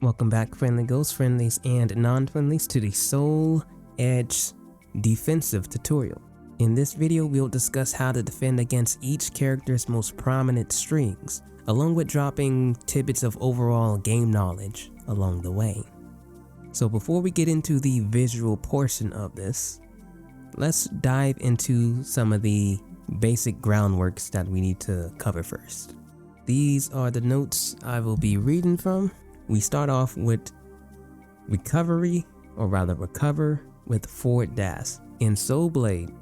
Welcome back, friendly ghost friendlies and non-friendlies, to the Soul Edge defensive tutorial. In this video, we'll discuss how to defend against each character's most prominent strings, along with dropping tidbits of overall game knowledge along the way. So before we get into the visual portion of this, let's dive into some of the basic groundworks that we need to cover first. These are the notes I will be reading from. We start off with recover with forward dash. In Soul Blade,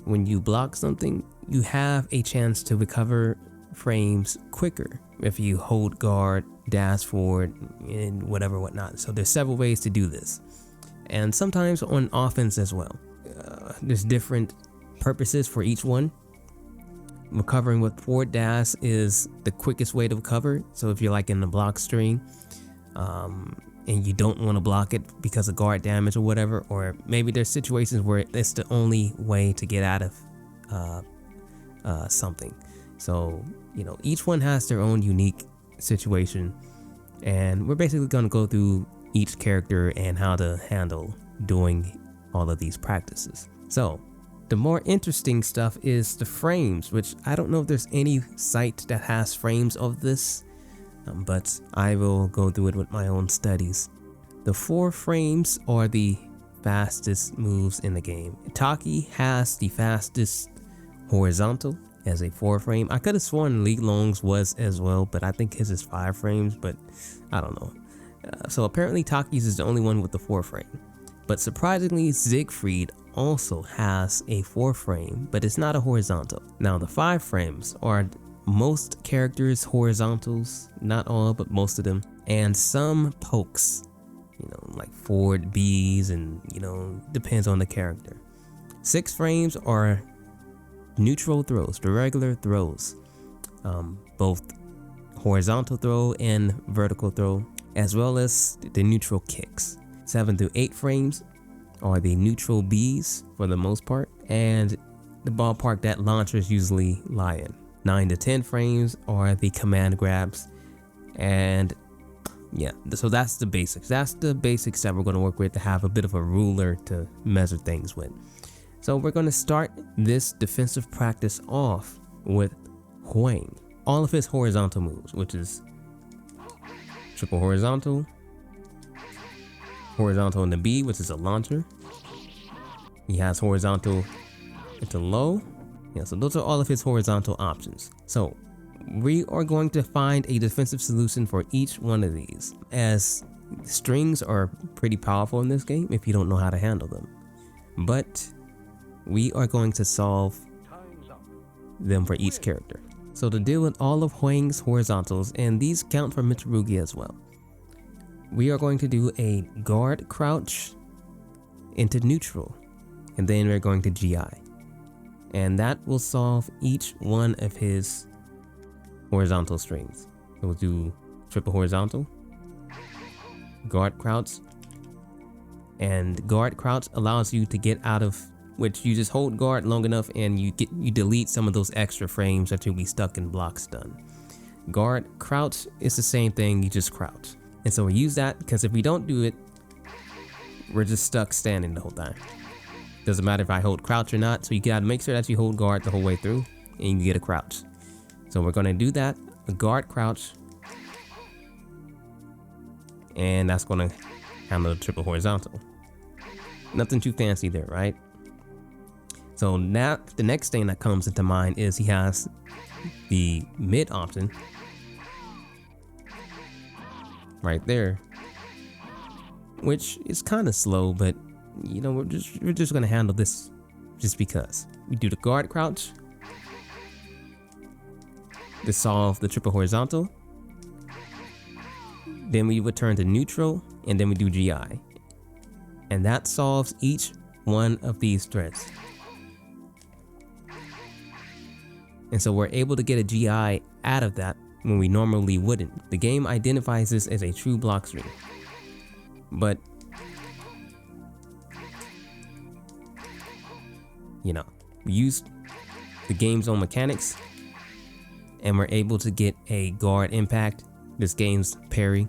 when you block something, you have a chance to recover frames quicker if you hold guard, dash forward, and whatnot. So there's several ways to do this, and sometimes on offense as well. There's different purposes for each one. Recovering with forward dash is the quickest way to recover. So if you're like in the block string and you don't want to block it because of guard damage or whatever, or maybe there's situations where it's the only way to get out of something. So, each one has their own unique situation, and we're basically going to go through each character and how to handle doing all of these practices. So the more interesting stuff is the frames, which I don't know if there's any site that has frames of this, but I will go through it with my own studies. The 4 frames are the fastest moves in the game. Taki has the fastest horizontal as a 4 frame. I could have sworn League Long's was as well, but I think his is 5 frames, but I don't know. So apparently Taki's is the only one with the 4 frame. But surprisingly, Siegfried also has a 4 frame, but it's not a horizontal. Now the 5 frames are most characters' horizontals, not all, but most of them, and some pokes, like forward B's, and depends on the character. 6 frames are neutral throws, the regular throws, both horizontal throw and vertical throw, as well as the neutral kicks. 7 through 8 frames are the neutral B's for the most part, and the ballpark that launchers usually lie in. 9 to 10 frames are the command grabs, and yeah, so that's the basics. That's the basics that we're going to work with to have a bit of a ruler to measure things with. So we're going to start this defensive practice off with Huang. All of his horizontal moves, which is triple horizontal in the B, which is a launcher. He has horizontal into low. Yeah, so those are all of his horizontal options. So we are going to find a defensive solution for each one of these, as strings are pretty powerful in this game if you don't know how to handle them. But we are going to solve them for each character. So to deal with all of Huang's horizontals, and these count for Mitsurugi as well, we are going to do a guard crouch into neutral, and then we're going to GI. And that will solve each one of his horizontal strings. So we'll do triple horizontal, guard crouch, and guard crouch allows you to get out of, which you just hold guard long enough and you delete some of those extra frames that you'll be stuck in block stun. Guard crouch is the same thing, you just crouch. And so we use that because if we don't do it, we're just stuck standing the whole time. Doesn't matter if I hold crouch or not, so you gotta make sure that you hold guard the whole way through and you get a crouch. So we're gonna do that, a guard crouch, and that's gonna handle the triple horizontal. Nothing too fancy there, right? So now the next thing that comes into mind is he has the mid option right there, which is kind of slow, but we're just gonna handle this just because. We do the guard crouch to solve the triple horizontal, then we return to neutral, and then we do GI, and that solves each one of these threats. And so we're able to get a GI out of that when we normally wouldn't. The game identifies this as a true block string, but we use the game's own mechanics and we're able to get a guard impact, this game's parry,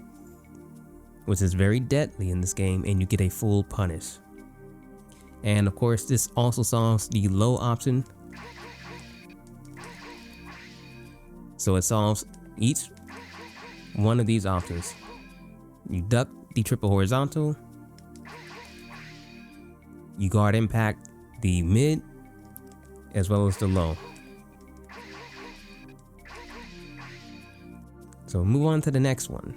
which is very deadly in this game, and you get a full punish. And of course, this also solves the low option. So it solves each one of these options. You duck the triple horizontal, you guard impact the mid as well as the low. So move on to the next one,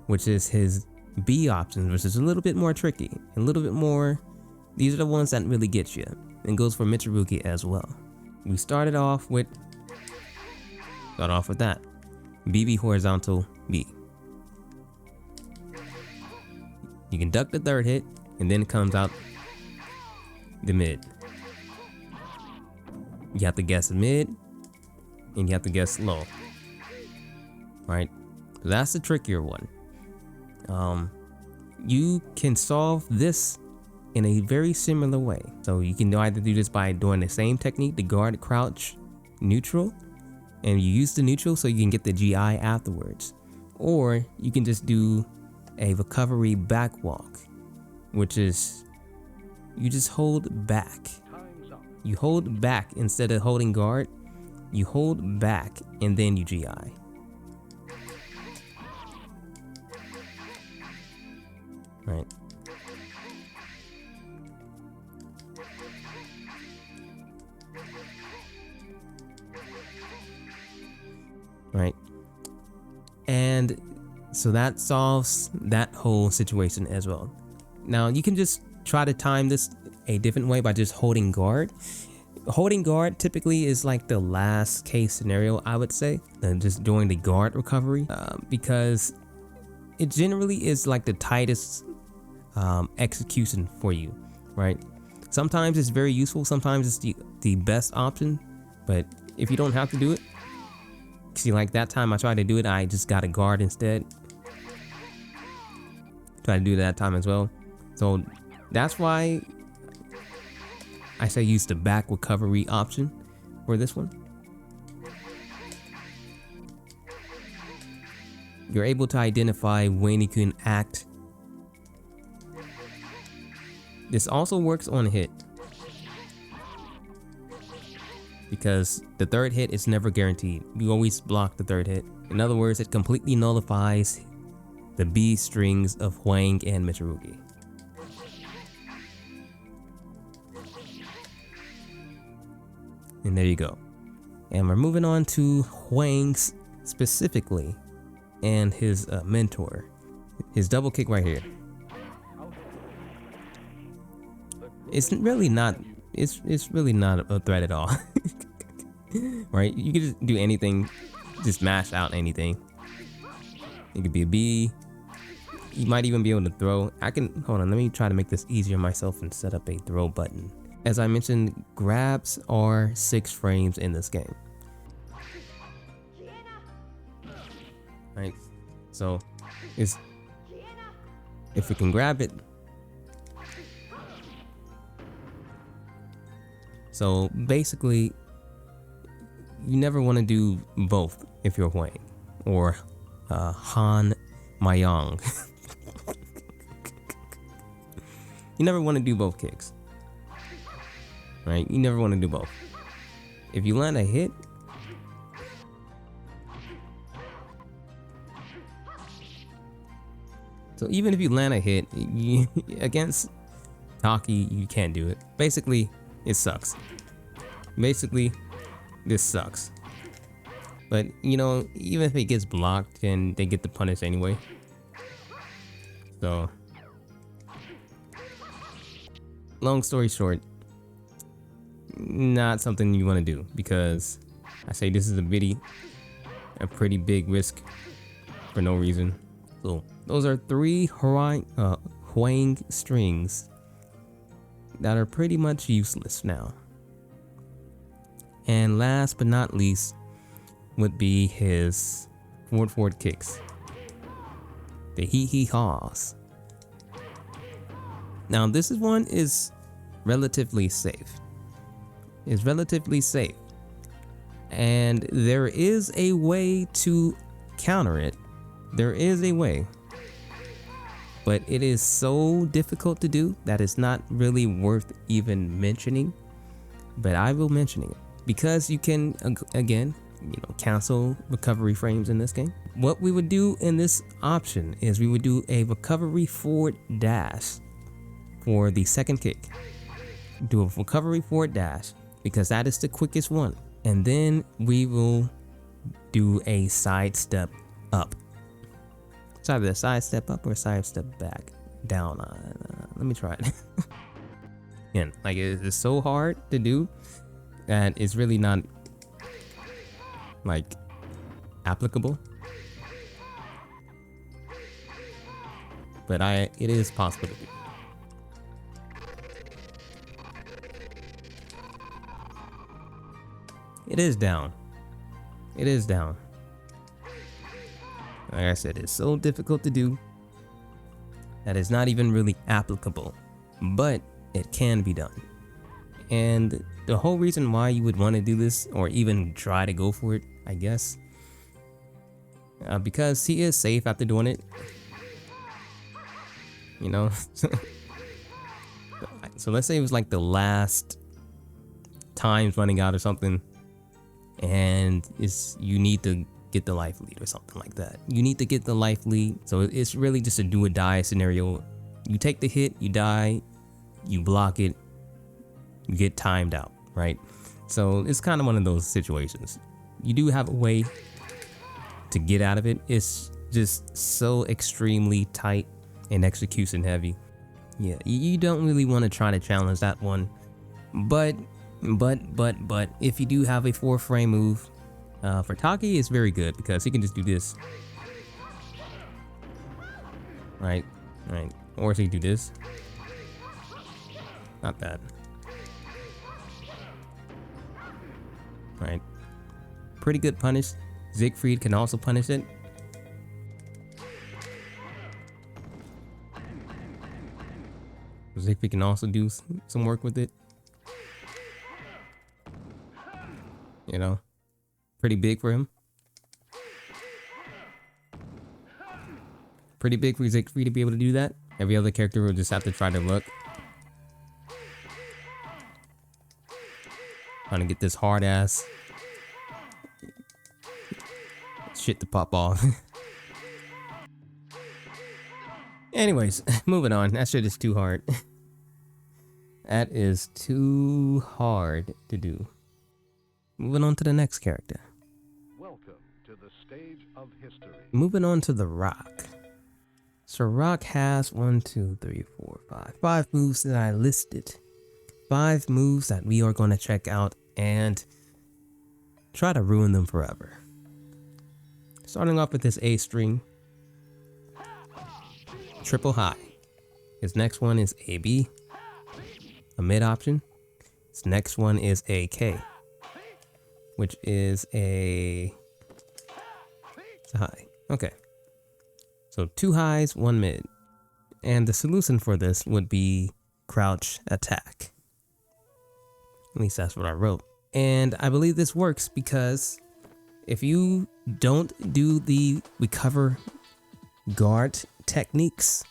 which is his B options, which is a little bit more tricky, a little bit more. These are the ones that really get you, and goes for Mitsurugi as well. We start off with that BB horizontal B. You can duck the third hit, and then it comes out the mid. You have to guess mid, and you have to guess low. Right? So that's the trickier one. You can solve this in a very similar way. So you can either do this by doing the same technique, the guard, crouch, neutral, and you use the neutral so you can get the GI afterwards. Or you can just do a recovery back walk, which is you just hold back. You hold back instead of holding guard. You hold back and then you GI. Right. Right. And so that solves that whole situation as well. Now you can just try to time this a different way by just holding guard. Holding guard typically is like the last case scenario, I would say, than just doing the guard recovery, because it generally is like the tightest execution for you, right? Sometimes it's very useful, sometimes it's the best option, but if you don't have to do it, see, like that time I tried to do it, I just got a guard instead. Try to do that time as well. So that's why I say use the back recovery option for this one. You're able to identify when you can act. This also works on hit, because the third hit is never guaranteed. You always block the third hit. In other words, it completely nullifies the B strings of Huang and Mitsurugi. And there you go. And we're moving on to Huang's specifically, and his mentor. His double kick right here. It's really not a threat at all. Right? You can just do anything, just mash out anything. It could be a B. You might even be able to throw. Hold on, let me try to make this easier myself and set up a throw button. As I mentioned, grabs are 6 frames in this game. Right? So, if we can grab it. So basically, you never want to do both if you're Huang or Han Mayong. You never want to do both kicks. Right? You never want to do both. If you land a hit, so even if you land a hit against Taki, you can't do it. Basically, it sucks. Basically, this sucks. But you know, even if it gets blocked, then they get the punish anyway. So, long story short, not something you want to do, because I say this is a pretty big risk for no reason. So those are 3 Huang strings that are pretty much useless now. And last but not least would be his forward kicks, the hee-hee-haws. Now this one is relatively safe. It's relatively safe, and there is a way to counter it. There is a way. but it is so difficult to do that it's not really worth even mentioning. But I will mention it because you can, again, cancel recovery frames in this game. What we would do in this option is we would do a recovery forward dash for the second kick. Do a recovery forward dash because that is the quickest one. And then we will do a side step up. It's either a side step up or a side step back. Down. Let me try it. Again, like it's so hard to do and it's really not like applicable. But it is possible to do. It is down. It is down. Like I said, it's so difficult to do that it's not even really applicable, but it can be done. And the whole reason why you would want to do this or even try to go for it, I guess, because he is safe after doing it. So let's say it was like the last time's running out or something, and you need to get the life lead or something like that. You need to get the life lead. So it's really just a do or die scenario. You take the hit, you die, you block it, you get timed out, right? So it's kind of one of those situations. You do have a way to get out of it. It's just so extremely tight and execution heavy. Yeah, you don't really want to try to challenge that one. But if you do have a 4-frame move, for Taki, it's very good because he can just do this. Right. Or he can do this. Not bad. Right. Pretty good punish. Siegfried can also punish it. Siegfried can also do some work with it. Pretty big for him. Pretty big for Siegfried to be able to do that. Every other character will just have to try their luck. Trying to get this hard ass shit to pop off. Anyways, moving on. That shit is too hard. That is too hard to do. Moving on to the next character. Welcome to the stage of history. Moving on to the Rock. So Rock has 5 moves that I listed. 5 moves that we are going to check out and try to ruin them forever. Starting off with this A string. Triple high. His next one is AB. A mid option. His next one is AK. Which is it's a high. Okay. So 2 highs, 1 mid. And the solution for this would be crouch attack. At least that's what I wrote. And I believe this works because if you don't do the recover guard techniques,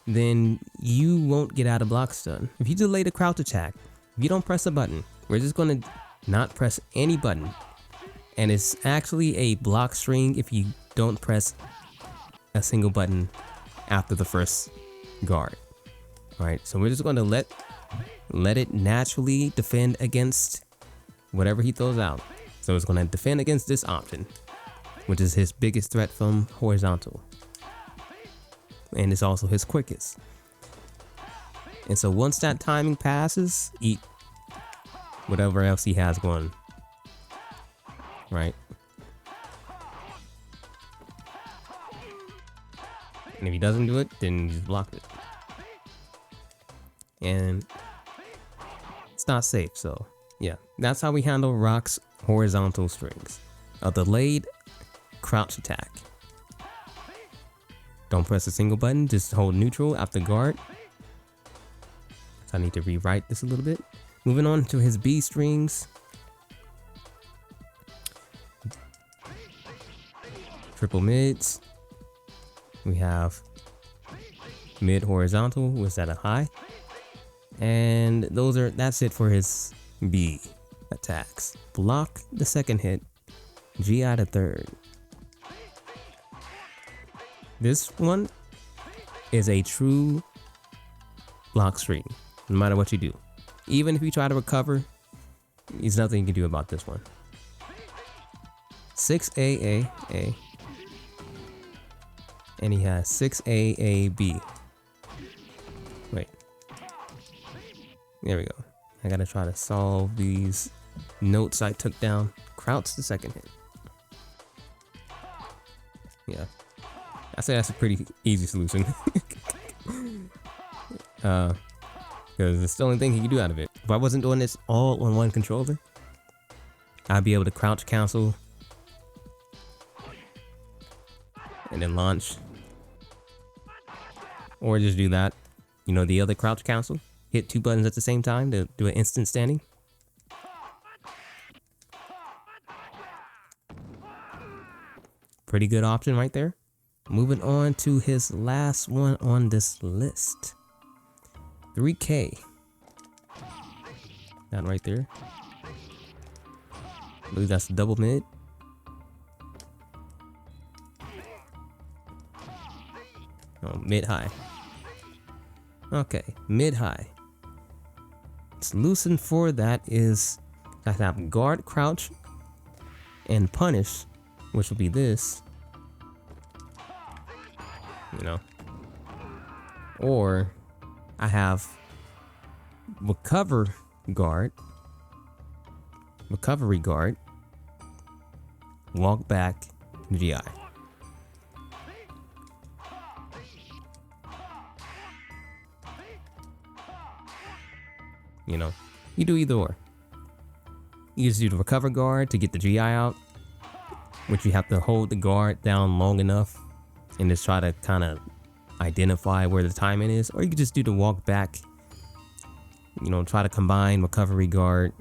then you won't get out of block stun. If you delay the crouch attack, if you don't press a button, we're just going to not press any button. And it's actually a block string if you don't press a single button after the first guard. Alright, so we're just going to let it naturally defend against whatever he throws out. So it's going to defend against this option, which is his biggest threat from horizontal. And it's also his quickest. And so once that timing passes, eat whatever else he has going. Right? And if he doesn't do it, then you just block it. And it's not safe, so yeah. That's how we handle Rock's horizontal strings. A delayed crouch attack. Don't press a single button, just hold neutral after guard. So I need to rewrite this a little bit. Moving on to his B strings. Triple mids. We have Mid horizontal was at a high. And that's it for his B attacks. Block the second hit, GI the third. This one is a true block string, no matter what you do. Even if you try to recover, there's nothing you can do about this one. 6A. And he has 6A. Wait. There we go. I gotta try to solve these notes I took down. Crouch the second hit. Yeah. I say that's a pretty easy solution. Because it's the only thing he can do out of it. If I wasn't doing this all on one controller, I'd be able to crouch cancel and then launch. Or just do that. You know, the other crouch cancel. Hit 2 buttons at the same time to do an instant standing. Pretty good option right there. Moving on to his last one on this list. 3K. That right there. I believe that's double mid. Oh, mid-high. Okay, mid-high. Solution for that is I have guard, crouch, and punish, which will be this. You know. Or I have recovery guard, walk back, GI. You know, you do either or. You just do the recover guard to get the GI out, which you have to hold the guard down long enough and just try to kind of identify where the timing is, or you could just do the walk back. You know, try to combine recovery guard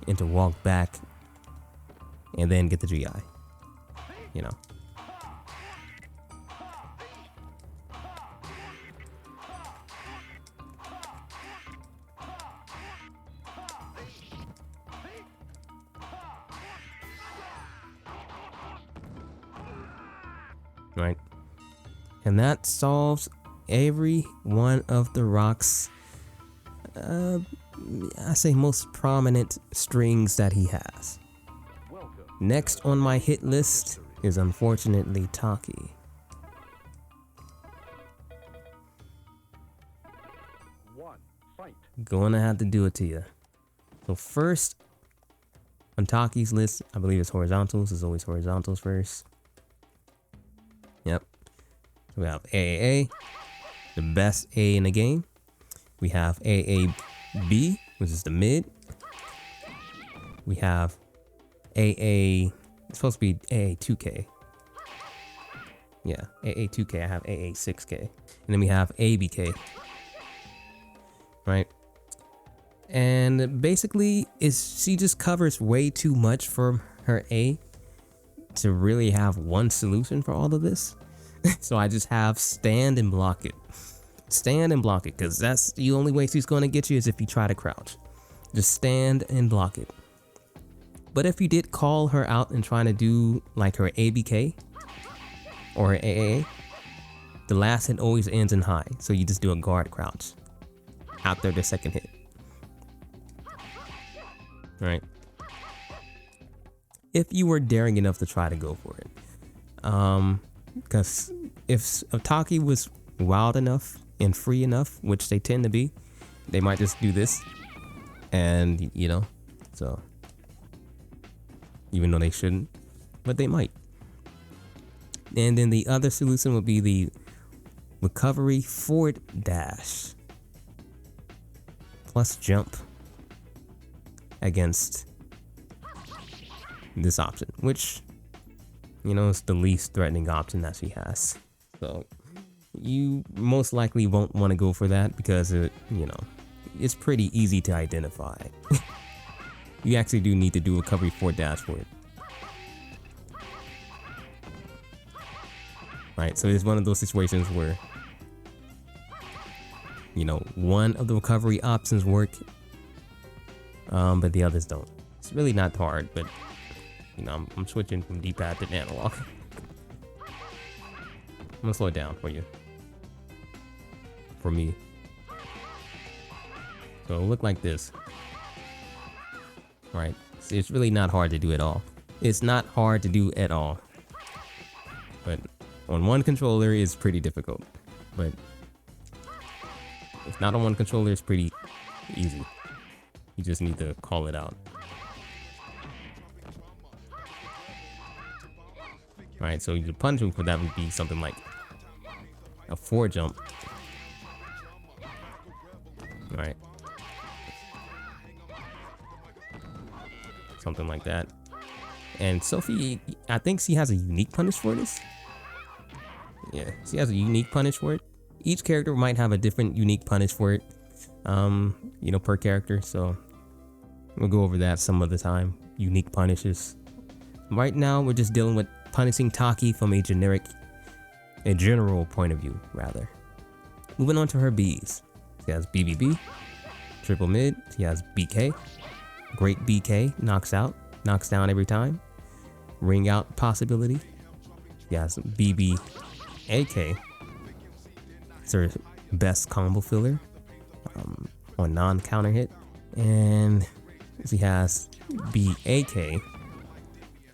into walk back and then get the GI. You know. Right? And that solves every one of the Rock's, I say most prominent strings that he has. Next on my hit list is unfortunately Taki. Gonna have to do it to you. So first, on Taki's list, I believe it's horizontals. It's always horizontals first. Yep. So we have AAA, the best A in the game. We have AAB, which is the mid. We have AA, it's supposed to be AA2K. Yeah, AA2K. I have AA6K. And then we have ABK. Right? And basically, she just covers way too much for her A to really have one solution for all of this. So I just have stand and block it. Stand and block it, because that's the only way she's going to get you is if you try to crouch. Just stand and block it. But if you did call her out and trying to do like her ABK or her AAA, the last hit always ends in high. So you just do a guard crouch after the second hit. Right? If you were daring enough to try to go for it. Because if Taki was wild enough and free enough, which they tend to be, they might just do this. And, you know, so. Even though they shouldn't, but they might. And then the other solution would be the recovery forward dash plus jump against this option, which, you know, is the least threatening option that she has. So you most likely won't want to go for that because it, you know, it's pretty easy to identify. You actually do need to do recovery forward dash for it. Right, so it's one of those situations where you know, one of the recovery options work, but the others don't. It's really not hard, but you know, I'm switching from D-pad to analog. I'm gonna slow it down for you. For me. So it'll look like this. Right. See, it's really not hard to do at all. It's not hard to do at all. But on one controller it's pretty difficult. But if not on one controller, it's pretty easy. You just need to call it out. Alright, so the punishment for that would be something like a 4 jump. Alright. Something like that. And Sophie, I think she has a unique punish for this. Yeah, she has a unique punish for it. Each character might have a different unique punish for it, you know, per character. So we'll go over that some other time. Unique punishes. Right now, we're just dealing with punishing Taki from a general point of view, rather. Moving on to her Bs. She has BBB, triple mid. She has BK. Great BK, knocks out, knocks down every time. Ring out possibility. She has BBAK. It's her best combo filler on non-counter hit. And she has BAK,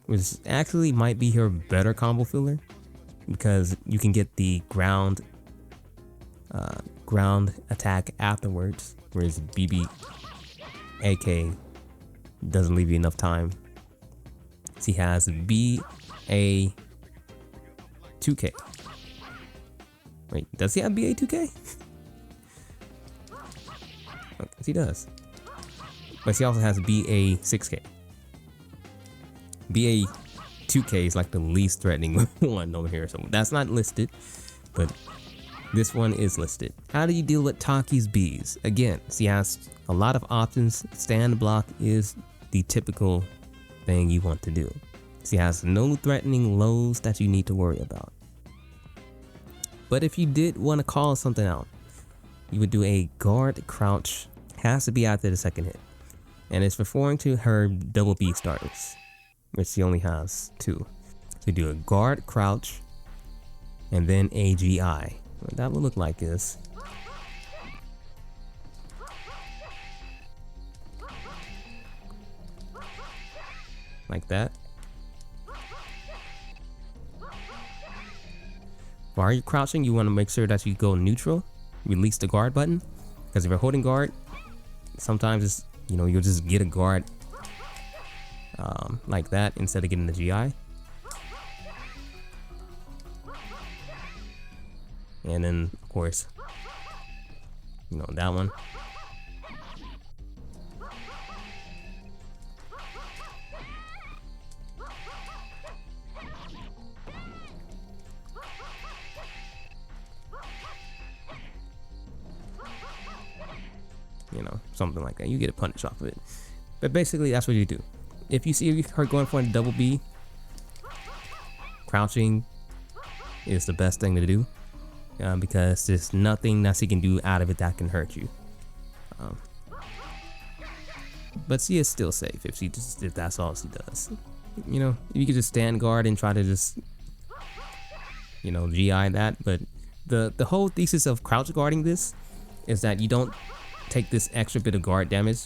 which actually might be her better combo filler because you can get the ground attack afterwards, whereas BBAK doesn't leave you enough time. She has BA2K. Wait, does he have BA2K? Okay, he does. But she also has BA6K. BA2K is like the least threatening one over here, so that's not listed, but this one is listed. How do you deal with Taki's Bs? Again, she has a lot of options. Stand block is the typical thing you want to do. She has no threatening lows that you need to worry about. But if you did want to call something out, you would do a guard crouch. Has to be after the second hit. And it's referring to her double B starters, which she only has 2. So you do a guard crouch and then a GI. What that would look like is like that. While you're crouching, you want to make sure that you go neutral, release the guard button, because if you're holding guard, sometimes it's, you know, you'll just get a guard like that instead of getting the GI. And then, of course, you know, that one. You know, something like that. You get a punish off of it. But basically, that's what you do. If you see her going for a double B, crouching is the best thing to do. Because there's nothing that she can do out of it that can hurt you. But she is still safe if that's all she does. You know, you could just stand guard and try to just, you know, GI that. But the whole thesis of crouch guarding this is that you don't take this extra bit of guard damage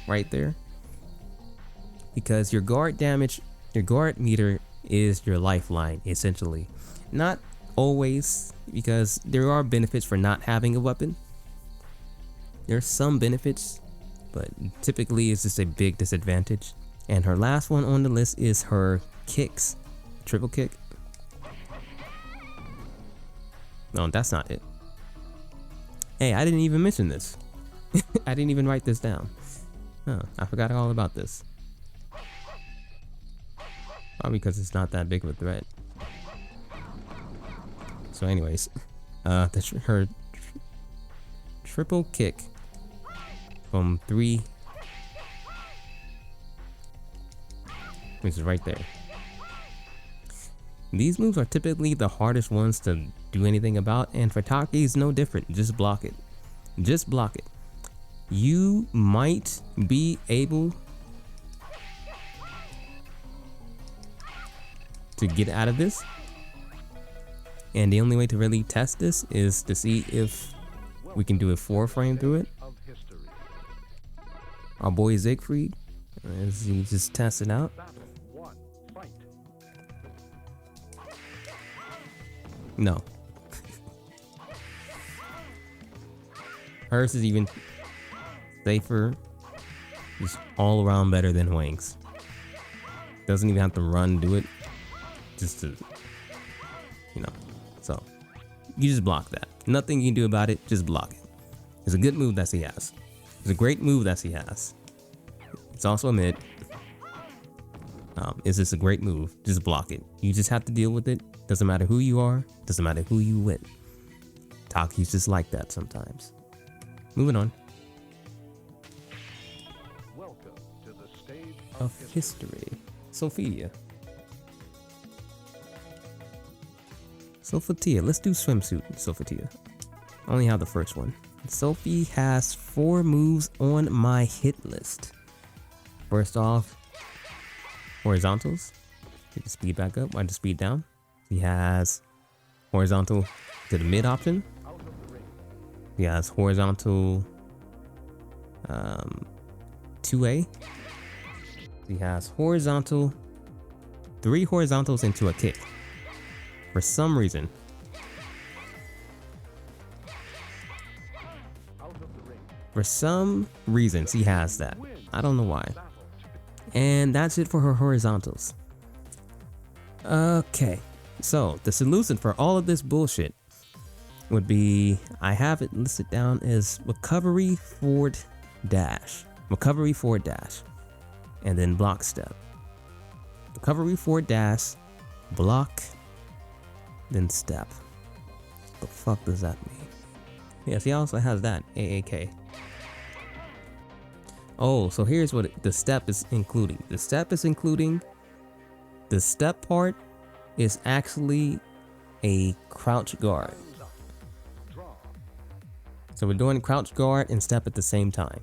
right there, because your guard damage, your guard meter is your lifeline essentially. Not always, because there are benefits for not having a weapon. There's some benefits, but typically it's just a big disadvantage. And her last one on the list is her kicks. Triple kick. No, that's not it. Hey, I didn't even mention this. I didn't even write this down. Oh, I forgot all about this. Probably because it's not that big of a threat. So anyways, her triple kick from 3, which is right there. These moves are typically the hardest ones to do anything about, and for Taki it's no different. Just block it. Just block it. You might be able to get out of this, and the only way to really test this is to see if we can do a 4-frame through it. Our boy Siegfried, as he just tests it out. No. Hers is even safer, just all around better than Wang's. Doesn't even have to run, do it, just to, you know. So you just block that. Nothing you can do about it, just block it. It's a good move that he has. It's a great move that he has. It's also a mid. It's just a great move. Just block it. You just have to deal with it. Doesn't matter who you are. Doesn't matter who you with. Taki's just like that sometimes. Moving on. Welcome to the stage Of history. Sophia. Sophia. Let's do swimsuit, Sophia. I only have the first one. Sophie has 4 moves on my hit list. First off, horizontals. Get the speed back up, wind the speed down. He has horizontal to the mid option. He has horizontal 2A. He has horizontal, 3 horizontals into a kick. For some reason, he has that. I don't know why. And that's it for her horizontals. Okay, so the solution for all of this bullshit would be, I have it listed down as recovery forward dash. Recovery forward dash. And then block step. Recovery forward dash, block, then step. What the fuck does that mean? Yes, he also has that, AAK. Oh, so here's what the step is including. The step part is actually a crouch guard. So we're doing crouch guard and step at the same time.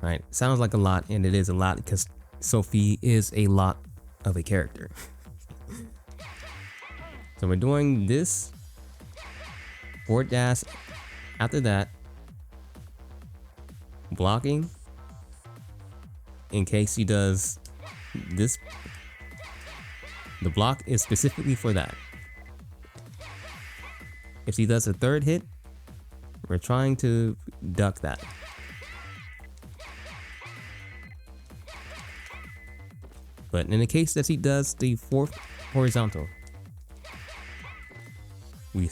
Right? Sounds like a lot, and it is a lot because Sophie is a lot of a character. So we're doing this forward dash. After that, blocking in case he does this. The block is specifically for that. If he does a 3rd hit, we're trying to duck that. But in the case that he does the 4th horizontal, we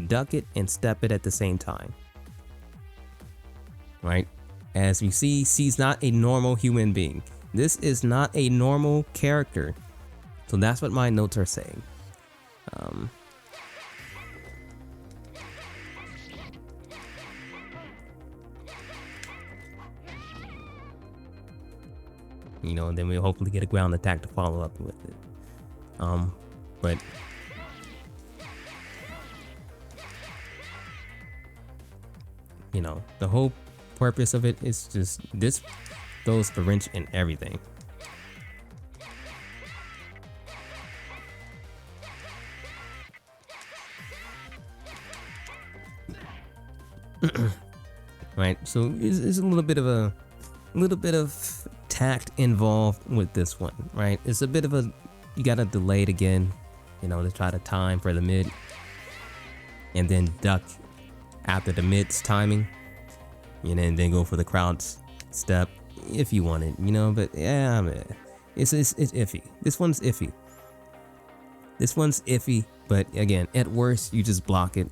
duck it and step it at the same time. Right? As we see, she's not a normal human being. This is not a normal character. So that's what my notes are saying. You know, and then we'll hopefully get a ground attack to follow up with it. But you know, the whole purpose of it is just this throws the wrench in everything. Right, so it's a little bit of tact involved with this one, right? It's a bit of a, you gotta delay it again, you know, to try to time for the mid, and then duck after the mid's timing, and then go for the crouch step if you want it, you know. But yeah, man, it's iffy. This one's iffy, but again, at worst, you just block it.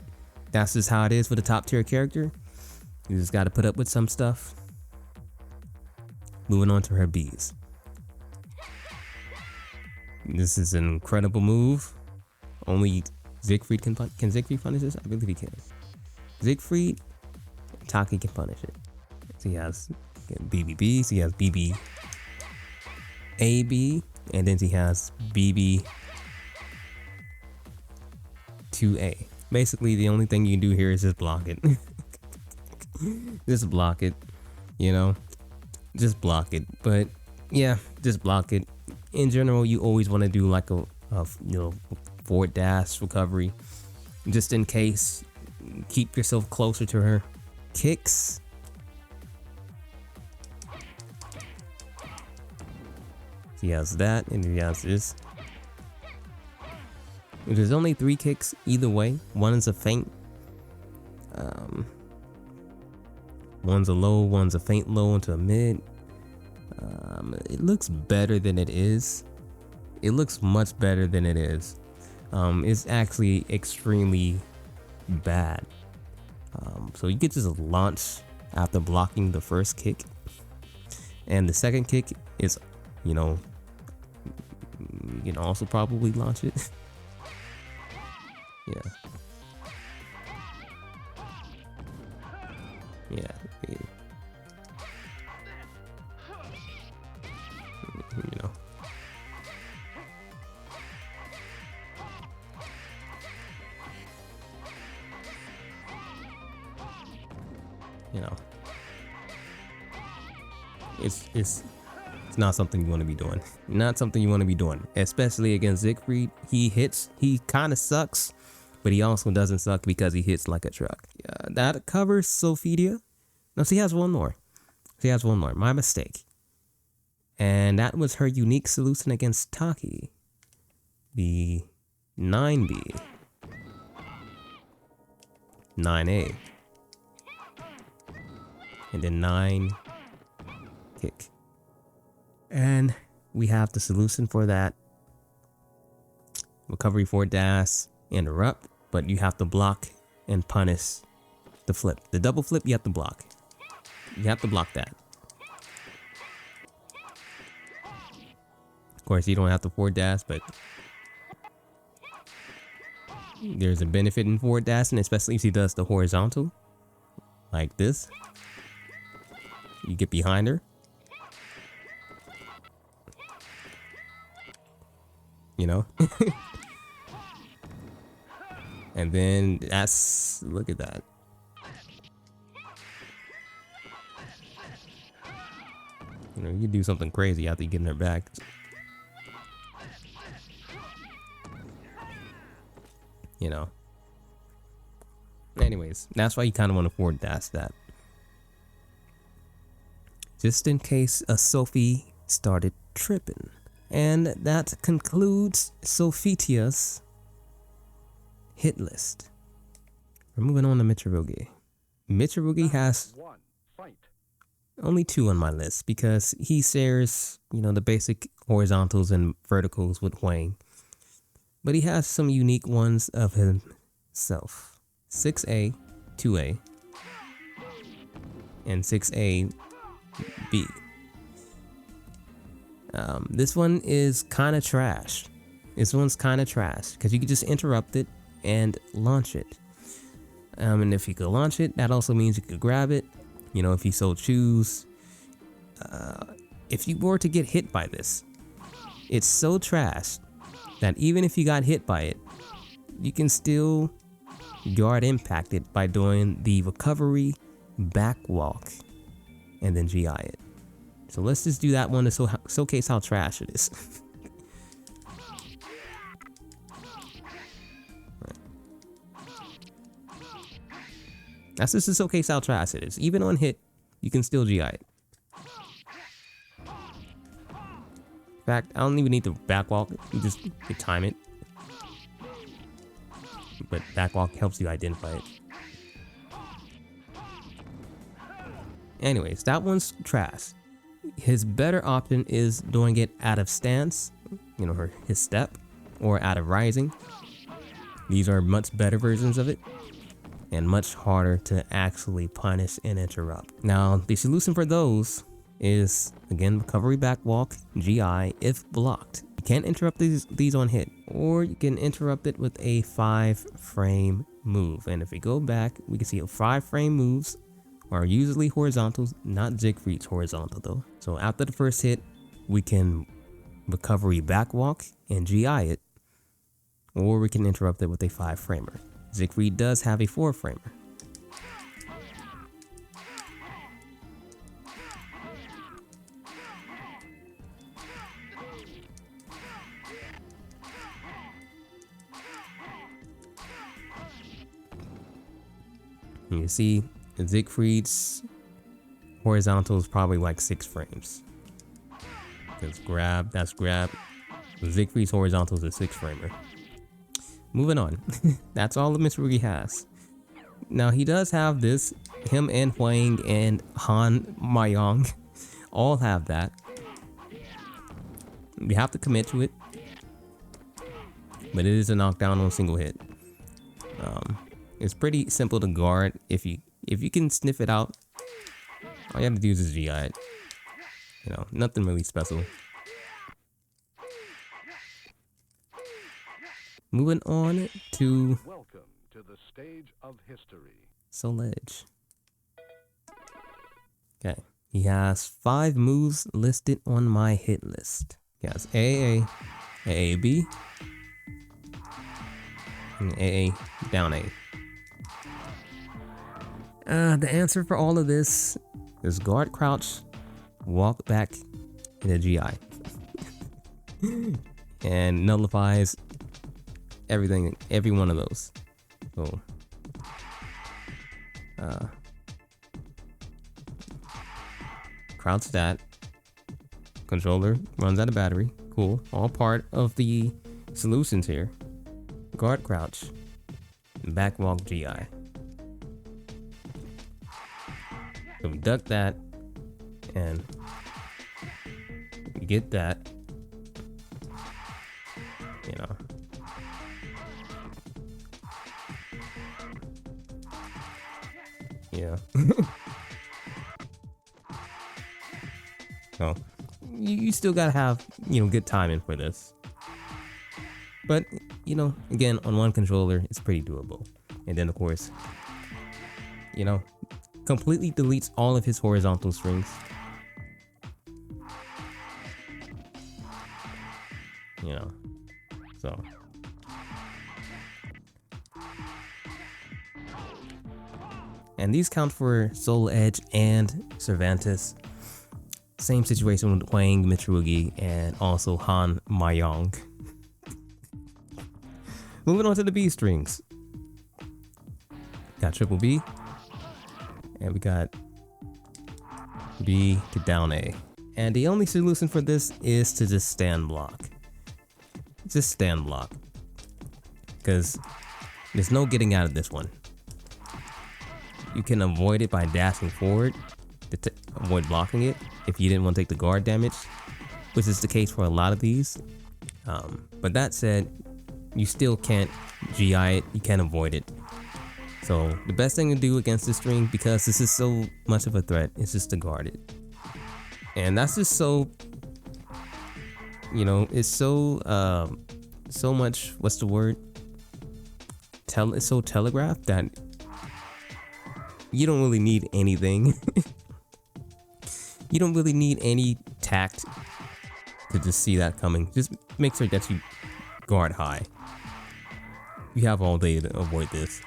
That's just how it is for the top tier character. You just got to put up with some stuff. Moving on to her B's. This is an incredible move. Only Siegfried can Siegfried punish this? I believe he can. Siegfried, Taki can punish it. So he has BBB, so he has BB AB, and then he has BB 2A. Basically, the only thing you can do here is just block it. Just block it, you know, just block it. But yeah, just block it. In general, you always want to do like a forward dash recovery, just in case. Keep yourself closer to her. Kicks. He has that, and he has this. There's only 3 kicks either way. One is a feint. One's a low, one's a feint low into a mid. It looks better than it is. It looks much better than it is. It's actually extremely bad. So you could just launch after blocking the first kick. And the second kick is, you can also probably launch it. Yeah. Yeah. It's not something you want to be doing. Not something you want to be doing, especially against Siegfried. He kind of sucks, but he also doesn't suck because he hits like a truck. That covers Sophitia. No, she has one more. My mistake. And that was her unique solution against Taki. The 9B. 9A. And then 9 kick. And we have the solution for that. Recovery for dash, interrupt, but you have to block and punish the flip. The double flip you have to block. You have to block that. Of course, you don't have to forward dash, but there's a benefit in forward dashing, especially if she does the horizontal like this. You get behind her. And then look at that. You do something crazy after you get in her back. Anyways, that's why you kind of want to forward dash that. Just in case a Sophie started tripping. And that concludes Sophitia's hit list. We're moving on to Mitsurugi. Mitsurugi has only 2 on my list because he shares, the basic horizontals and verticals with Huang. But he has some unique ones of himself. 6A, 2A, and 6A, B. This one is kind of trash. This one's kind of trash because you can just interrupt it and launch it. And if you could launch it, that also means you could grab it, if you so choose. If you were to get hit by this, it's so trash that even if you got hit by it, you can still guard impacted by doing the recovery back walk and then GI it. So let's just do that one to showcase how trash it is. That's just to showcase how trash it is. Even on hit, you can still GI it. In fact, I don't even need to back walk. You time it. But back walk helps you identify it. Anyways, that one's trash. His better option is doing it out of stance, his step, or out of rising. These are much better versions of it, and much harder to actually punish and interrupt. Now, the solution for those is, again, recovery back walk, GI, if blocked. You can't interrupt these on hit, or you can interrupt it with a 5-frame move. And if we go back, we can see 5-frame moves are usually horizontals, not Siegfried's horizontal though. So after the first hit, we can recovery back walk and GI it, or we can interrupt it with a 5-framer. Siegfried does have a 4-framer. You see, Siegfried's horizontal is probably like 6 frames. Because grab, that's grab. Siegfried's horizontal is a 6 framer. Moving on. That's all the Mitsurugi has. Now he does have this. Him and Huang and Han Mayong all have that. You have to commit to it. But it is a knockdown on a single hit. It's pretty simple to guard if you can sniff it out. All you have to do is just GI it. You know, nothing really special. Moving on to Welcome to the stage of history. Soul Edge. Okay, he has 5 moves listed on my hit list. He has AA, AAB, and AA down A. The answer for all of this is guard crouch, walk back in a GI. And nullifies everything, every one of those. So, crouch that. Controller runs out of battery. Cool. All part of the solutions here. Guard crouch. Back walk GI. So we duck that. And we get that. You know. Yeah. So you still gotta have, you know, good timing for this. But, you know, again, on one controller, it's pretty doable. And then, of course, you know, completely deletes all of his horizontal strings. You know, so. And these count for Soul Edge and Cervantes. Same situation with Huang Mitsurugi and also Han Mayong. Moving on to the B strings. Got triple B. And we got B to down A. And the only solution for this is to just stand block. Just stand block. Because there's no getting out of this one. You can avoid it by dashing forward to avoid blocking it if you didn't want to take the guard damage, which is the case for a lot of these. But that said, you still can't GI it, you can't avoid it. So the best thing to do against this string, because this is so much of a threat, is just to guard it. And that's just so, you know, it's so so much, what's the word? It's so telegraphed that you don't really need anything. You don't really need any tact to just see that coming. Just make sure that you guard high. You have all day to avoid this.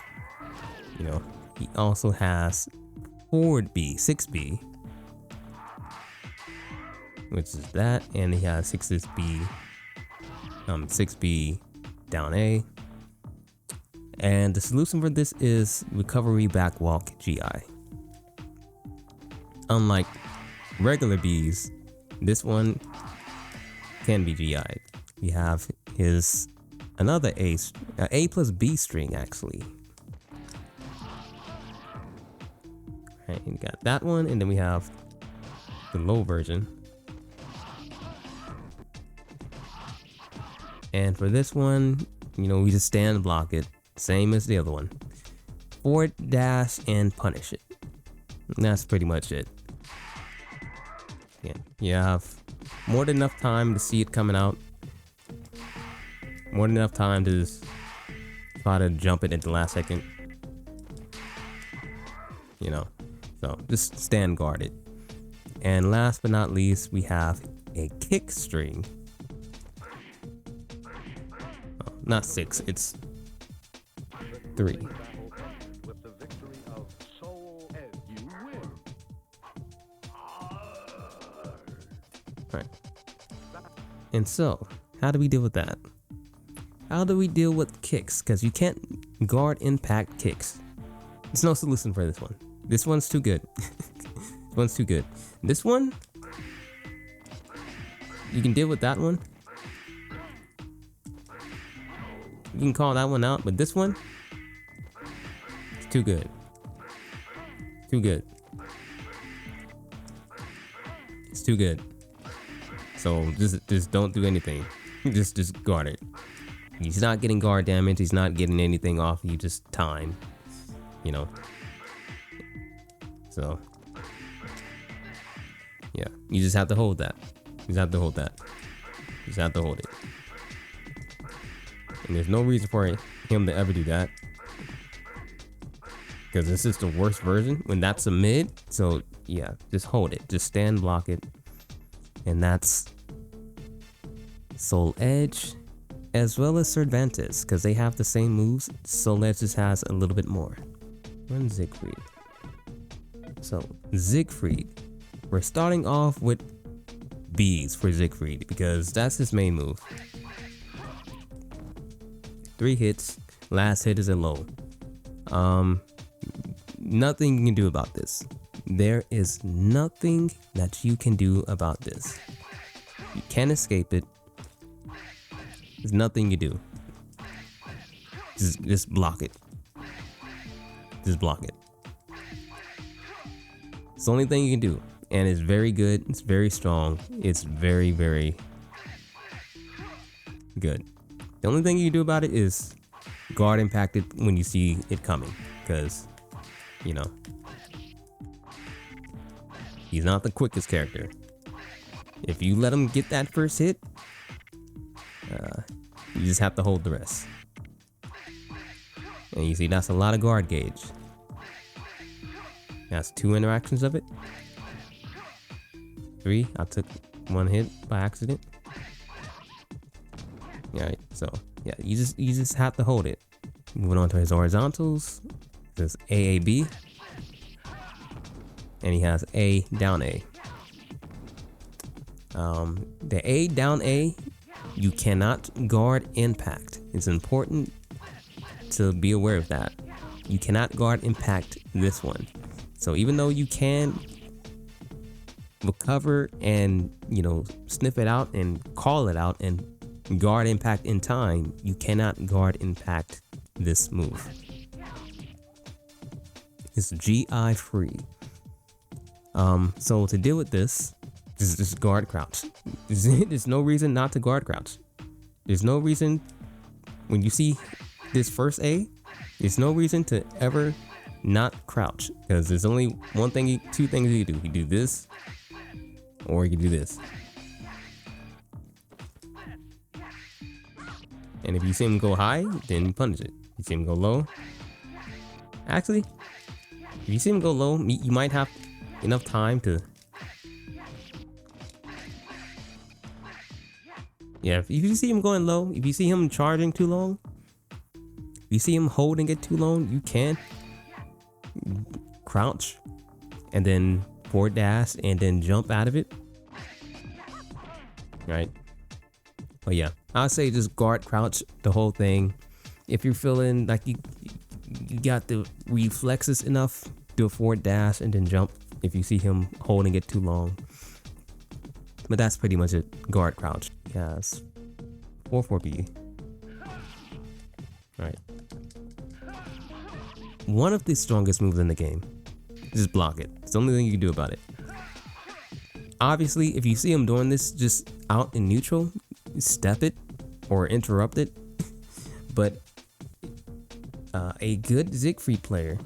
You know, he also has forward B, 6B, which is that, and he has 6B down A. And the solution for this is recovery back walk GI. Unlike regular Bs, this one can be GI'd. We have his another A plus B string actually. Right, we got that one, and then we have the low version. And for this one, you know, we just stand and block it. Same as the other one. Forward dash and punish it. And that's pretty much it. Again, you have more than enough time to see it coming out. More than enough time to just try to jump it at the last second. You know, so just stand guard it. And last but not least, we have a kick string. Oh, not 6, it's 3. With the victory of Soul Edge, you win. Right. And so, how do we deal with that? How do we deal with kicks? Because you can't guard impact kicks. There's no solution for this one. This one's too good. This one's too good. This one, you can deal with that one. You can call that one out, but this one, it's too good. Too good. It's too good. So just don't do anything. Just guard it. He's not getting guard damage. He's not getting anything off you. Just time. You know. So yeah, you just have to hold that. You just have to hold that. You just have to hold it. And there's no reason for him to ever do that, because this is the worst version when that's a mid. So yeah, just hold it. Just stand, block it. And that's Soul Edge as well as Cervantes, because they have the same moves. Soul Edge just has a little bit more. Run Siegfried. So Siegfried, we're starting off with B's for Siegfried because that's his main move. 3 hits, last hit is a low. Nothing you can do about this. There is nothing that you can do about this. You can't escape it. There's nothing you do. Just block it. Just block it. It's the only thing you can do. And it's very good. It's very strong. It's very, very good. The only thing you can do about it is guard impact it when you see it coming. Because, you know, he's not the quickest character. If you let him get that first hit, you just have to hold the rest. And you see, that's a lot of guard gauge. That's 2 interactions of it. 3, I took 1 hit by accident. Alright, so yeah, you just have to hold it. Moving on to his horizontals. This AAB. And he has A down A. The A down A, you cannot guard impact. It's important to be aware of that. You cannot guard impact this one. So even though you can recover and, you know, sniff it out and call it out and guard impact in time, you cannot guard impact this move. It's GI free. So to deal with this, just guard crouch. There's no reason not to guard crouch. There's no reason when you see this first A, there's no reason to ever not crouch, because there's only two things you can do. You do this, or you can do this. And if you see him go high, then you punish it. You see him go low. Actually, if you see him go low, you might have enough time to. Yeah, if you see him going low, if you see him charging too long, if you see him holding it too long, you can crouch and then forward dash and then jump out of it. Right? But yeah, I'll say just guard crouch the whole thing. If you're feeling like you got the reflexes enough, do a forward dash and then jump if you see him holding it too long. But that's pretty much it. Guard crouch. Yes. 4-4B. Alright. One of the strongest moves in the game. Just block it. It's the only thing you can do about it. Obviously, if you see him doing this just out in neutral, step it or interrupt it. But a good Siegfried player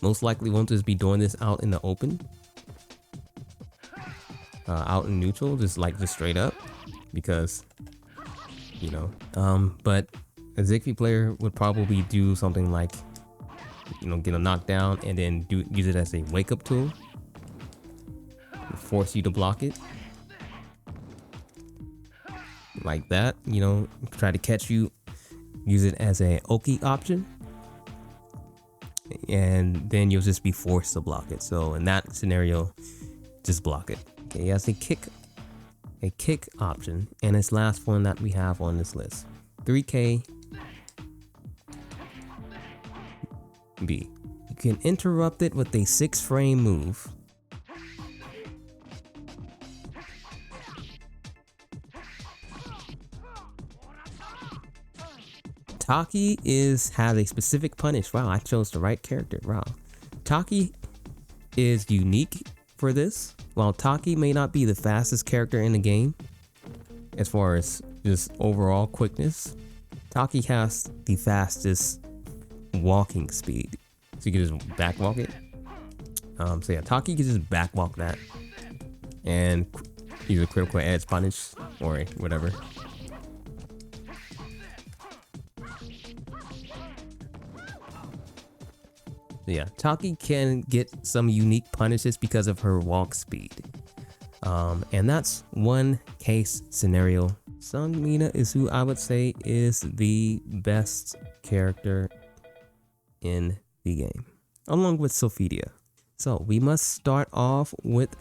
most likely won't just be doing this out in the open. Out in neutral, just straight up, because, you know, but a Siegfried player would probably do something like, you know, get a knockdown and then use it as a wake up tool, force you to block it like that, you know, try to catch you, use it as a Oki option, and then you'll just be forced to block it. So in that scenario, just block it. Okay, he has a kick option, and his last one that we have on this list, 3K B. You can interrupt it with a 6-frame move. Taki has a specific punish. Wow, I chose the right character. Wow. Taki is unique for this. While Taki may not be the fastest character in the game, as far as just overall quickness, Taki has the fastest walking speed. So you can just backwalk it. So yeah, Taki can just backwalk that and use a critical edge punish or whatever. Yeah, Taki can get some unique punishes because of her walk speed. And that's one case scenario. Sung Mina is who I would say is the best character in the game, along with Sophidia. So we must start off with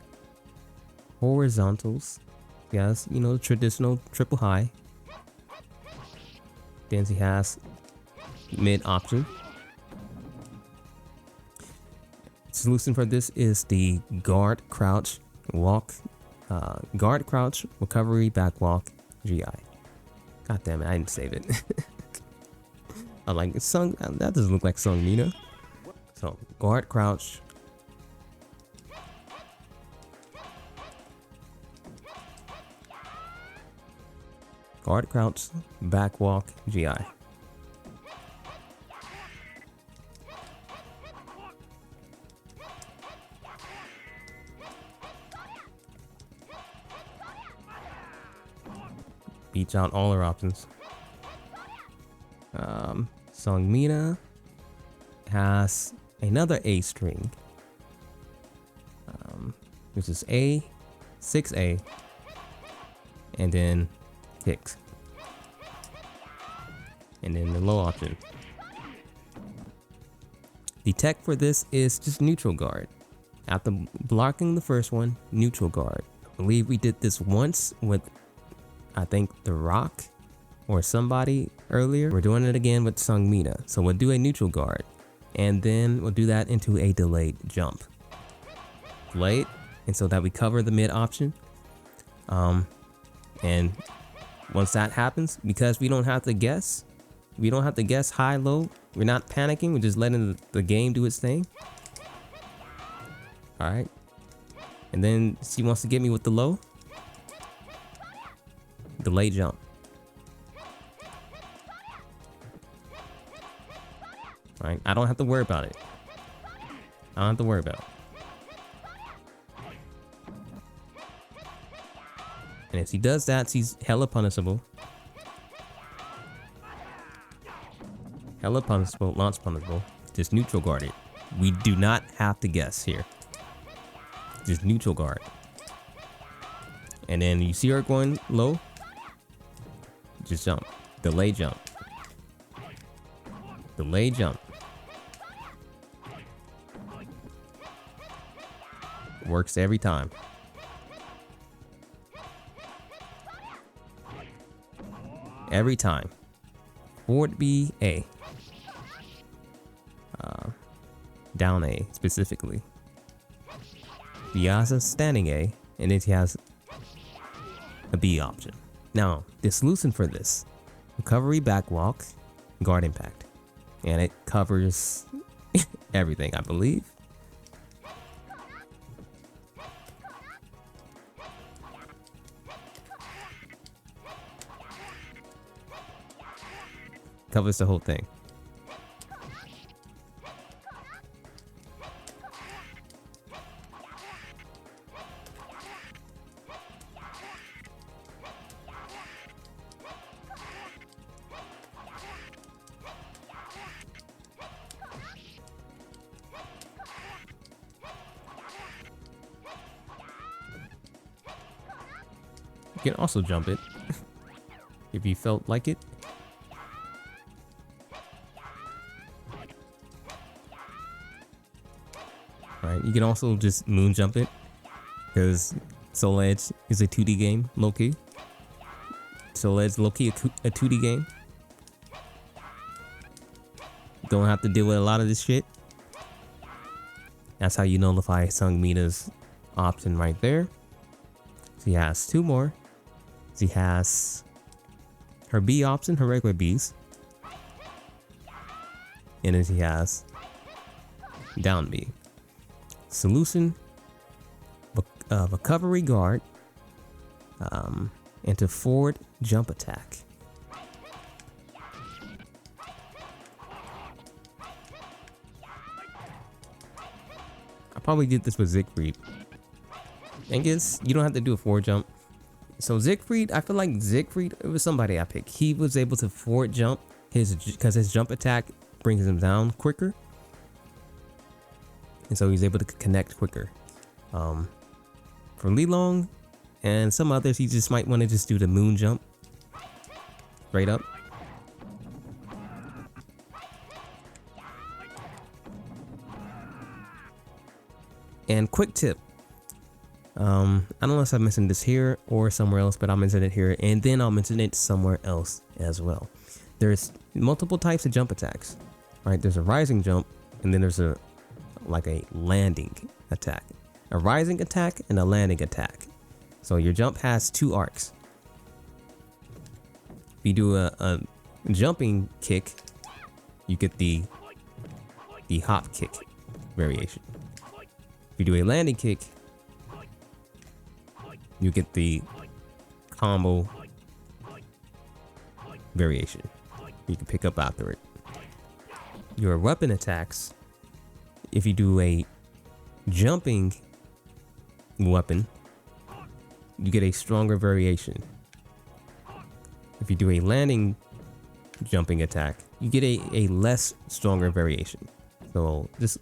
horizontals. Yes, you know, traditional triple high. Then he has mid option. Solution for this is the guard crouch walk, guard crouch recovery back walk GI. God damn it, I didn't save it. I like it. Sung, that doesn't look like Sung Mina. So guard crouch, back walk GI. Beats out all our options. Sung Mina has another A string, which is A, 6A, and then kicks, and then the low option. The tech for this is just neutral guard. After blocking the first one, neutral guard. I believe we did this once with, I think, The Rock or somebody earlier. We're doing it again with Sung Mina. So we'll do a neutral guard, and then we'll do that into a delayed jump. Delayed, and so that we cover the mid option. And once that happens, because we don't have to guess high, low, we're not panicking, we're just letting the game do its thing. All right. And then she wants to get me with the low. Delayed jump. All right, I don't have to worry about it. I don't have to worry about it. And if she does that, she's hella punishable. Hella punishable, launch punishable. Just neutral guard it. We do not have to guess here. Just neutral guard. And then you see her going low, just jump. Delay jump. Delay jump. Works every time. Every time. Forward B, A. Down A, specifically. Piazza, standing A, and it has a B option. Now, the solution for this, recovery back walk, guard impact. And it covers everything, I believe. Covers the whole thing. You can also jump it if you felt like it. Alright, you can also just moon jump it because Soul Edge is a 2D game, low-key. Soul Edge low-key a 2D game. don't have to deal with a lot of this shit. That's how you nullify Sung Mina's option right there. She has two more. She has her B option, her regular Bs. And then she has down B. Solution, recovery guard, into forward jump attack. I probably did this with Siegfried. And guess you don't have to do a forward jump. So Siegfried, I feel like Siegfried, it was somebody I picked. He was able to forward jump because his jump attack brings him down quicker. And so he's able to connect quicker. For Li Long and some others, you just might want to just do the moon jump. Straight up. And quick tip. I don't know if I mentioned this here or somewhere else, but I'll mention it here and then I'll mention it somewhere else as well. There's multiple types of jump attacks, right? There's a rising jump and then there's a landing attack, a rising attack and a landing attack. So your jump has two arcs. If you do a jumping kick, you get the hop kick variation. If you do a landing kick, you get the combo variation. You can pick up after it. Your weapon attacks, if you do a jumping weapon, you get a stronger variation. If you do a landing jumping attack, you get a less stronger variation. So just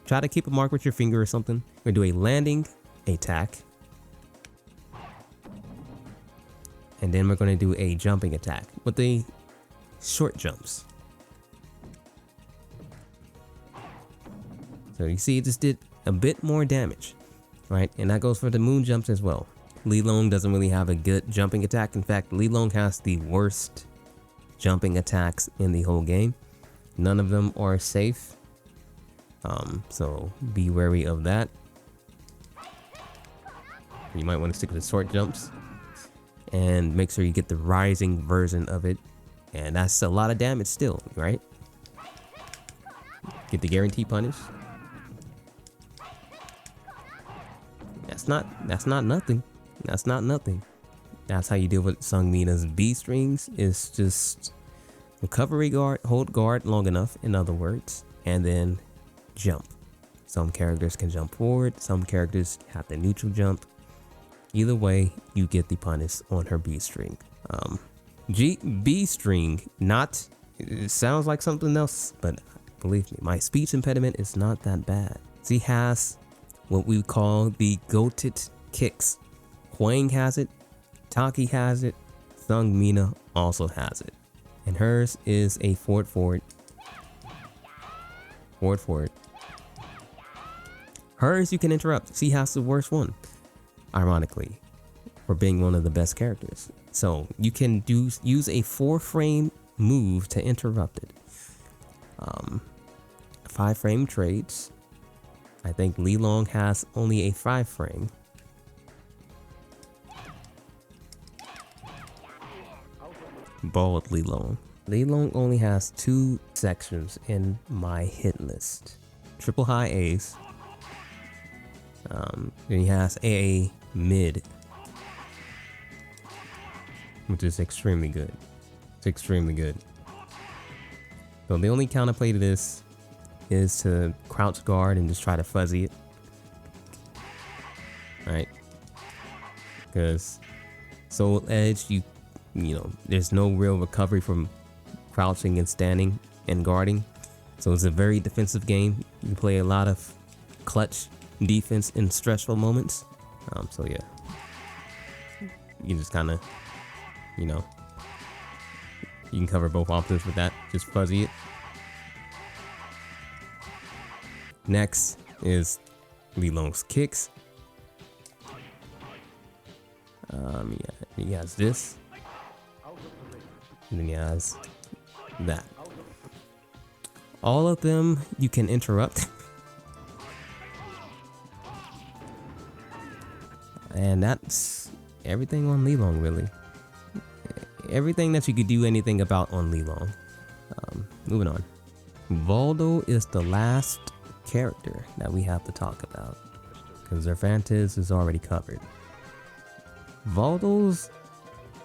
try to keep a mark with your finger or something. We're gonna do a landing attack. And then we're gonna do a jumping attack with the short jumps. So you see it just did a bit more damage, right? And that goes for the moon jumps as well. Li Long doesn't really have a good jumping attack. In fact, Li Long has the worst jumping attacks in the whole game. None of them are safe. So be wary of that. You might want to stick with the short jumps and make sure you get the rising version of it. And that's a lot of damage still, right? Get the guarantee punish. That's not nothing. That's not nothing. That's how you deal with Sung Mina's B strings, is just recovery guard, hold guard long enough, in other words, and then jump. Some characters can jump forward, some characters have the neutral jump. Either way, you get the punish on her B string. B string, it sounds like something else, but believe me, my speech impediment is not that bad. She has what we call the goated kicks. Huang has it, Taki has it, Sung Mina also has it. And hers is a forward. Hers you can interrupt. She has the worst one, ironically, for being one of the best characters. So you can use a 4-frame move to interrupt it. 5-frame trades. I think Li Long has only a 5-frame. Bald Li Long. Li Long only has 2 sections in my hit list. Triple high A's. Then he has AA mid, which is extremely good. It's extremely good. So the only counterplay to this is to crouch guard and just try to fuzzy it. Right? Because Soul Edge, you know, there's no real recovery from crouching and standing and guarding. So it's a very defensive game. You play a lot of clutch defense in stressful moments. So yeah, you just kind of, you know, you can cover both options with that. Just fuzzy it. Next is Li Long's kicks. Yeah, he has this, and then he has that. All of them you can interrupt. And that's everything on Lilong, really. Everything that you could do anything about on Lilong. Moving on. Voldo is the last character that we have to talk about, because Zerfantis is already covered.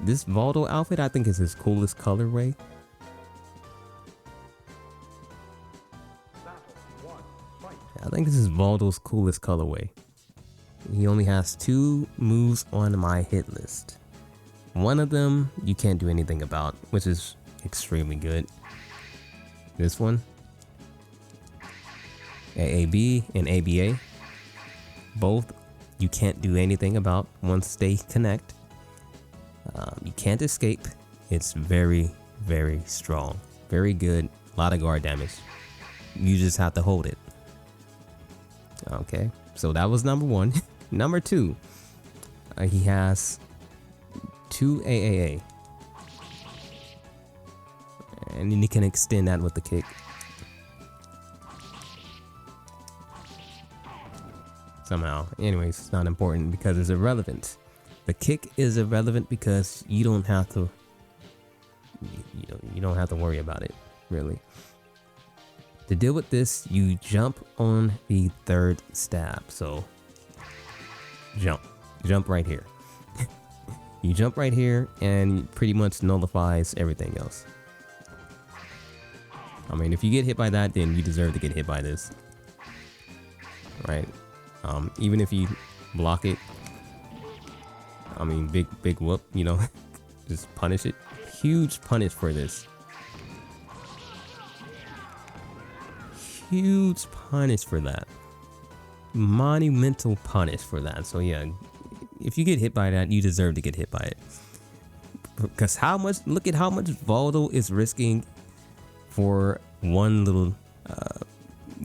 This Voldo outfit I think is his coolest colorway. I think this is Voldo's coolest colorway. He only has 2 moves on my hit list. One of them you can't do anything about, which is extremely good. This one, AAB and ABA, both you can't do anything about once they connect. You can't escape. It's very, very strong, very good, a lot of guard damage. You just have to hold it. Okay, so that was number 1. Number 2, he has 2 AAA, and then you can extend that with the kick. Somehow, anyways, it's not important because it's irrelevant. The kick is irrelevant because you don't have to. You don't have to worry about it, really. To deal with this, you jump on the 3rd stab. So jump right here. You jump right here and it pretty much nullifies everything else. I mean, if you get hit by that, then you deserve to get hit by this, right? Even if you block it, I mean, big whoop, you know, just punish it. Huge punish for this. Huge punish for that. Monumental punish for that. So yeah, if you get hit by that, you deserve to get hit by it. Because look at how much Voldo is risking for one little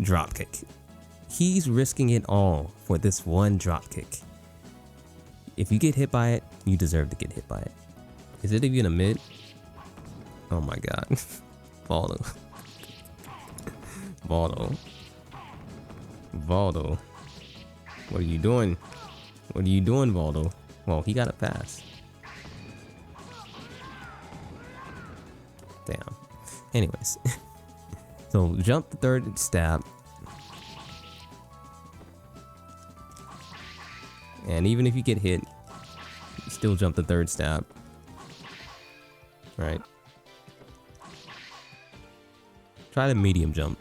drop kick. He's risking it all for this one drop kick. If you get hit by it, you deserve to get hit by it. Is it even a mid? Oh my god. Voldo. Voldo. What are you doing? What are you doing, Voldo? Well, he got a pass. Damn. Anyways. So jump the 3rd stab. And even if you get hit, you still jump the 3rd stab. Right? Try the medium jump.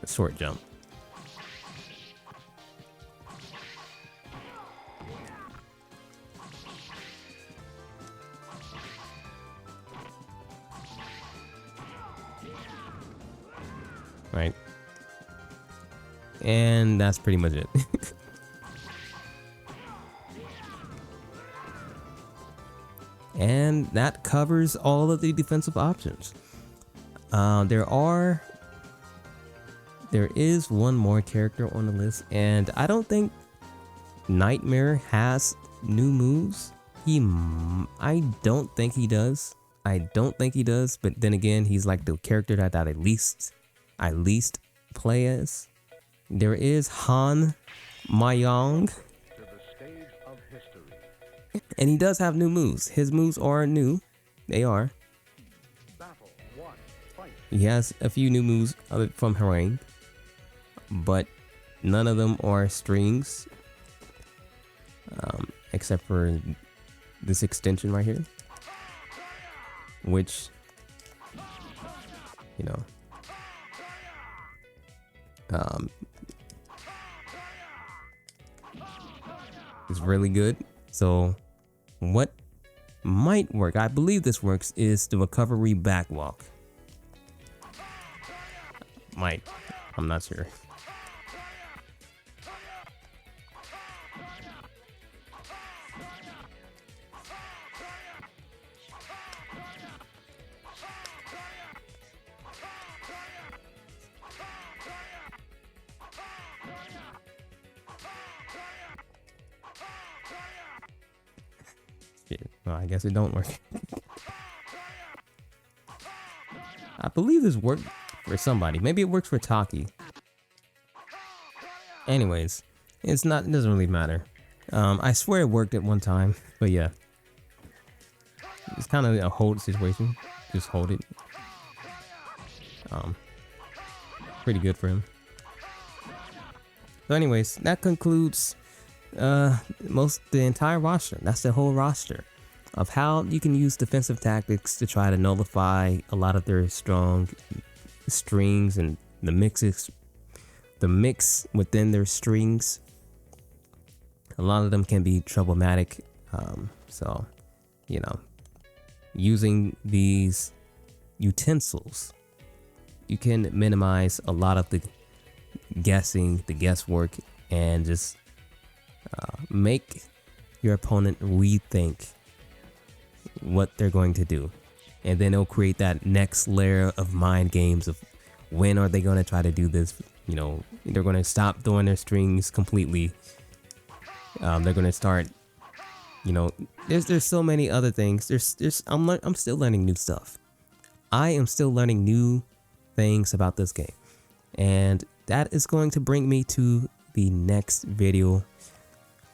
A short jump. Right? And that's pretty much it. And that covers all of the defensive options. There is one more character on the list, and I don't think Nightmare has new moves. I don't think he does. But then again, he's like the character that I least play as. There is Han Mayong. And he does have new moves. His moves are new. They are. He has a few new moves from Harangue, but none of them are strings, except for this extension right here, which, you know, is really good. So what might work, I believe this works, is the recovery backwalk. Might. I'm not sure. Well, I guess it don't work. I believe this worked for somebody. Maybe it works for Taki. Anyways, it doesn't really matter. I swear it worked at one time, but yeah. It's kind of a hold situation. Just hold it. Pretty good for him. So anyways, that concludes the entire roster. That's the whole roster of how you can use defensive tactics to try to nullify a lot of their strong strings and the mix within their strings. A lot of them can be problematic. So, you know, using these utensils, you can minimize a lot of the guessing, the guesswork, and just make your opponent rethink what they're going to do. And then it'll create that next layer of mind games of when are they going to try to do this. You know, they're going to stop throwing their strings completely. They're going to start, you know, there's so many other things. I'm still learning new stuff. I am still learning new things about this game. And that is going to bring me to the next video,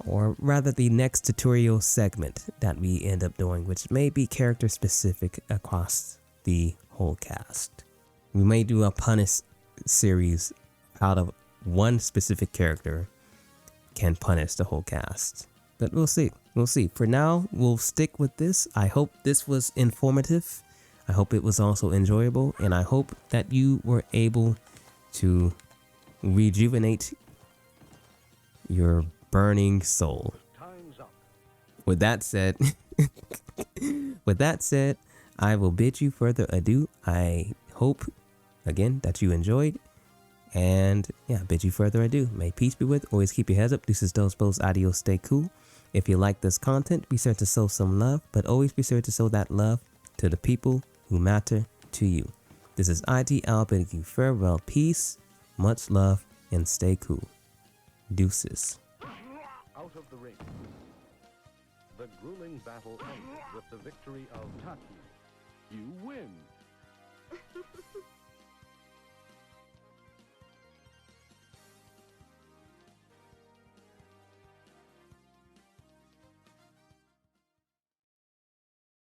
or rather the next tutorial segment that we end up doing, which may be character specific across the whole cast. We may do a punish series out of one specific character can punish the whole cast, but we'll see. For now, we'll stick with this. I hope this was informative. I hope it was also enjoyable, and I hope that you were able to rejuvenate your burning soul. Time's up. With that said, I will bid you further adieu. I hope again that you enjoyed, and yeah, bid you further adieu. May peace be with. Always keep your heads up. Dueces, dueces, adios, stay cool. If you like this content, be sure to show some love, but always be sure to show that love to the people who matter to you. This is ITOwl bidding you farewell, peace, much love, and stay cool. Deuces. Out of the ring. The grueling battle ended with the victory of Taki. You win.